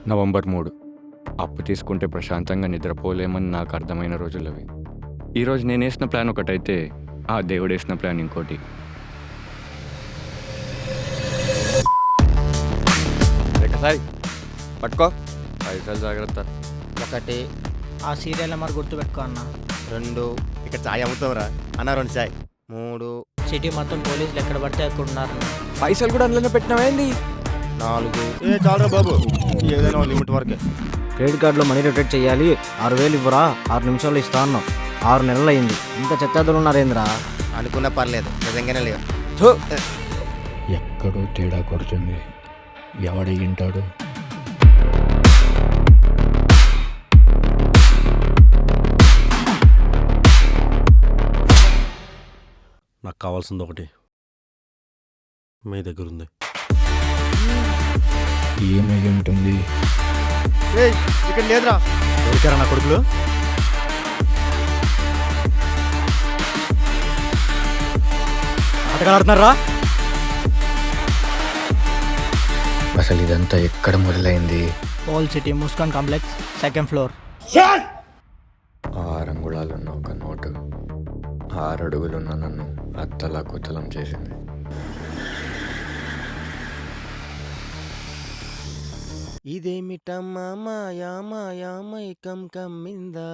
November 3. అప్పు తీసుకుంటే ప్రశాంతంగా నిద్రపోలేమని నాకు అర్థమైన రోజులవి. ఈరోజు నేనేసిన ప్లాన్ ఒకటైతే ఆ దేవుడేసిన ప్లాన్ ఇంకోటి. సాయి పట్టుకో, పైసలు జాగ్రత్త. 1 ఆ సీరియల్ నెంబర్ గుర్తుపెట్టుకో అన్న. 2 ఇక్కడ చాయ్ అమ్ముతావురా అన్న, 2 చాయ్. 3 సిటీ మొత్తం పోలీసులు ఎక్కడ పడితే అక్కడ ఉన్నారు. పైసలు కూడా అందులోనే పెట్టినవేంది? 4 చాలరా బాబు, ఏదైనా లిమిట్ వరకే. క్రెడిట్ కార్డులో మనీ రొటేట్ చేయాలి, 6,000 ఇవ్వరా, 6 నిమిషాల్లో ఇస్తా అన్నావు. 6 నెలలు అయింది, ఇంత చెత్తదులు ఉన్నారేంద్రా? అనుకున్నా పర్లేదు, నిజంగానే లేవు. ఎక్కడో తేడా కొడుతుంది, ఎవడయ్యింటాడు? నాకు కావాల్సింది ఒకటి మీ దగ్గర ఉంది. ఏమై ఉంటుంది? ఇక్కడ లేదురా. దొరికారా నా కొడుకులు? ఆటగాడుతున్నారా? అసలు ఇదంతా ఎక్కడ మొదలైంది? Old city Muskan complex, 2nd floor. 6 అంగుళాలున్న ఒక నోటు 6 అడుగులున్న నన్ను అత్తలా కుతలం చేసింది. ఇదేమిటమ్మా మాయా మాయా మైకం కమ్మిందా,